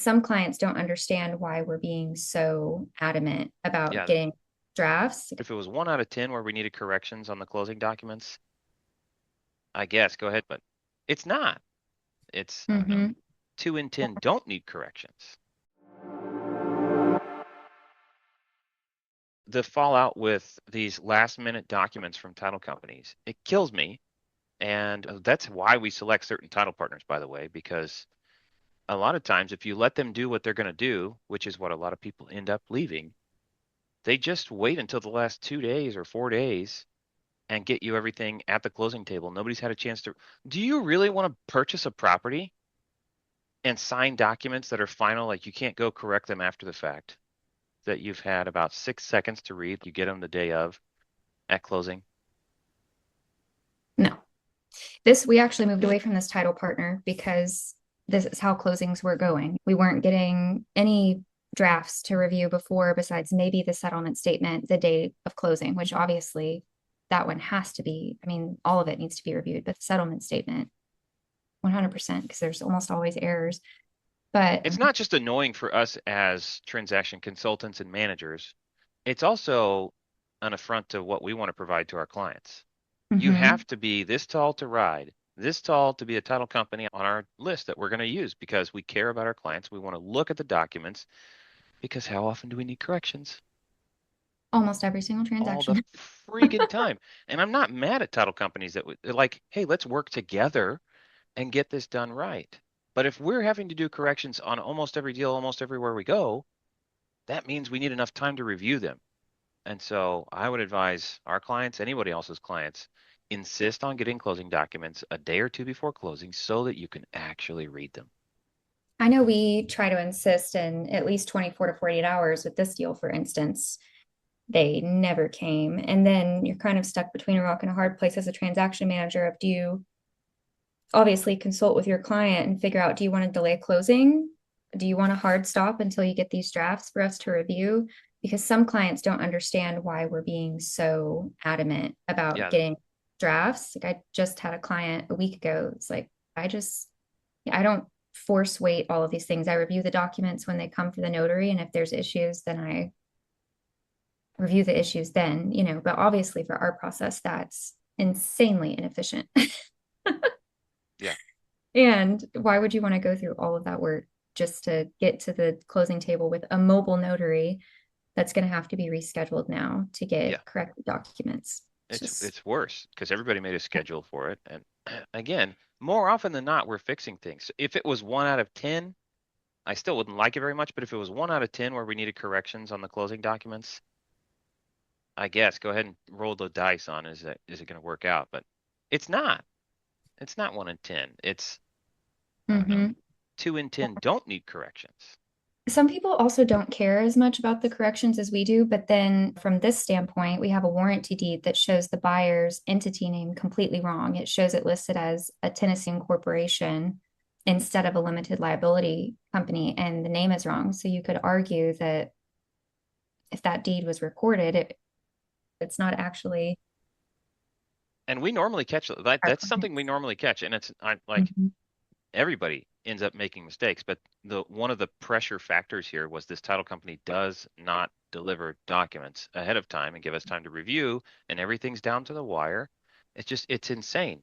Some clients don't understand why we're being so adamant about Yeah, getting drafts. if it was 1 out of 10 where we needed corrections on the closing documents, I guess go ahead, but it's not. It's, I don't know, Mm-hmm. 2 in 10 don't need corrections. The fallout with these last minute documents from title companies, it kills me. And that's why we select certain title partners, by the way, because a lot of times if you let them do what they're going to do, which is what a lot of people end up leaving, they just wait until the last 2 days or 4 days and get you everything at the closing table. Nobody's had a chance to. Do you really want to purchase a property and sign documents that are final, like you can't go correct them after the fact, that you've had about 6 seconds to read? You get them the day of at closing. No. We actually moved away from this title partner because this is how closings were going. We weren't getting any drafts to review before, besides maybe the settlement statement the day of closing, which obviously that one has to be, I mean, all of it needs to be reviewed, but the settlement statement, 100%, because there's almost always errors. But It's not just annoying for us as transaction consultants and managers, it's also an affront to what we want to provide to our clients. You mhm, have to be this tall to ride, this tall to be a title company on our list that we're going to use because we care about our clients. We want to look at the documents because how often do we need corrections? almost every single All the transaction. freaking time. And I'm not mad at title companies that would like, hey, let's work together and get this done right. But if we're having to do corrections on almost every deal, almost everywhere we go, that means we need enough time to review them. And so I would advise our clients, anybody else's clients, insist on getting closing documents a day or two before closing so that you can actually read them. I know we try to insist in at least 24 to 48 hours with this deal, for instance. They never came. And then you're kind of stuck between a rock and a hard place as a transaction manager of do you obviously consult with your client and figure out, do you want to delay closing? Do you want a hard stop until you get these drafts for us to review? Because some clients don't understand why we're being so adamant about Yeah, getting drafts. Like I just had a client a week ago. It's like, I don't force weight all of these things. I review the documents when they come for the notary. And if there's issues, then I review the issues then, but obviously for our process, that's insanely inefficient. yeah. And why would you want to go through all of that work just to get to the closing table with a mobile notary that's going to have to be rescheduled now to Yeah. get correct documents? It's It's just, it's worse because everybody made a schedule for it. And again, more often than not, we're fixing things. If it was 1 out of 10, I still wouldn't like it very much, but if it was 1 out of 10 where we needed corrections on the closing documents, I guess go ahead and roll the dice on is it going to work out? But it's not. It's not 1 in 10. It's, I don't know, mhm. 2 in 10 don't need corrections. Some people also don't care as much about the corrections as we do, but then from this standpoint, we have a warranty deed that shows the buyer's entity name completely wrong. It shows it listed as a Tennessee corporation instead of a limited liability company, and the name is wrong. So you could argue that if that deed was recorded, it's not actually And we normally catch that. our That's something we client's. normally catch. And it's I like Mhm. everybody ends up making mistakes, but the one of the pressure factors here was this title company does not deliver documents ahead of time and give us time to review, and everything's down to the wire. It's insane.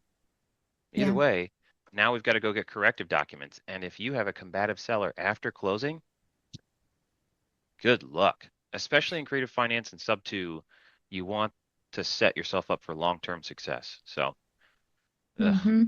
Either Yeah. way, now we've got to go get corrective documents. And if you have a combative seller after closing, good luck. Especially in creative finance and subto, you want to set yourself up for long-term success. So, ugh. hmm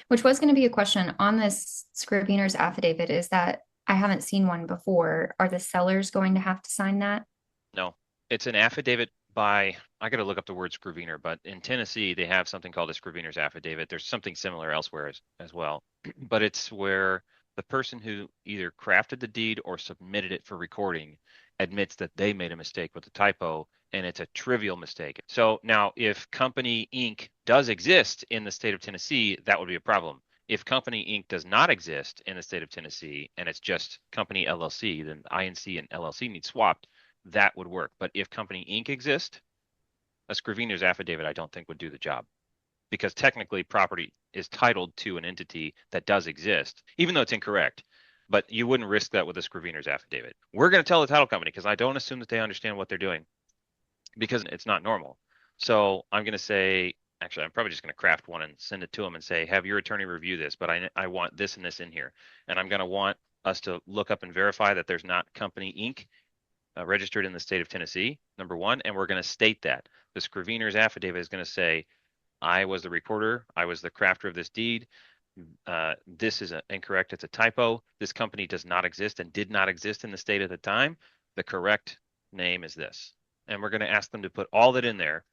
Which was going to be a question on this Scrivener's affidavit is that I haven't seen one before. Are the sellers going to have to sign that? No, it's an affidavit by, I got to look up the word Scrivener, but in Tennessee, they have something called a Scrivener's affidavit. There's something similar elsewhere as well, but it's where the person who either crafted the deed or submitted it for recording admits that they made a mistake with a typo and it's a trivial mistake. So now, if Company Inc. does exist in the state of Tennessee, that would be a problem. If Company Inc. does not exist in the state of Tennessee and it's just Company LLC, then INC and LLC need swapped, that would work. But if Company Inc. exists, a Scrivener's affidavit I don't think would do the job because technically property is titled to an entity that does exist, even though it's incorrect. But you wouldn't risk that with a Scrivener's affidavit. We're going to tell the title company because I don't assume that they understand what they're doing because it's not normal. So I'm going to say, actually, I'm probably just going to craft one and send it to them and say, have your attorney review this, but I want this and this in here. And I'm going to want us to look up and verify that there's not Company Inc. Registered in the state of Tennessee, number one. And we're going to state that. The Scrivener's affidavit is going to say, I was the recorder, I was the crafter of this deed. This is incorrect. It's a typo. This company does not exist and did not exist in the state at the time. The correct name is this. And we're going to ask them to put all that in there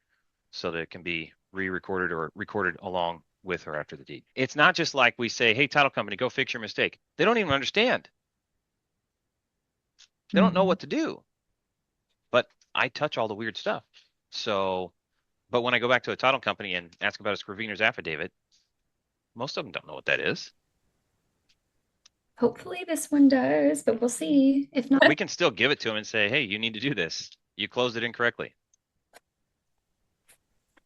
so that it can be re-recorded or recorded along with or after the deed. It's not just like we say, hey, title company, go fix your mistake. They don't even understand. They don't know Mhm. what to do. But I touch all the weird stuff. So, but when I go back to a title company and ask about a Scrivener's affidavit, most of them don't know what that is. Hopefully this one does, but we'll see. If not, We can still give it to them and say, hey, you need to do this. You closed it incorrectly.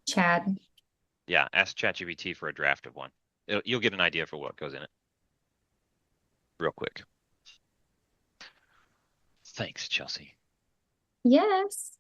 Chad. Yeah, ask ChatGPT for a draft of one. You'll get an idea for what goes in it real quick. Thanks, Chelsea. Yes.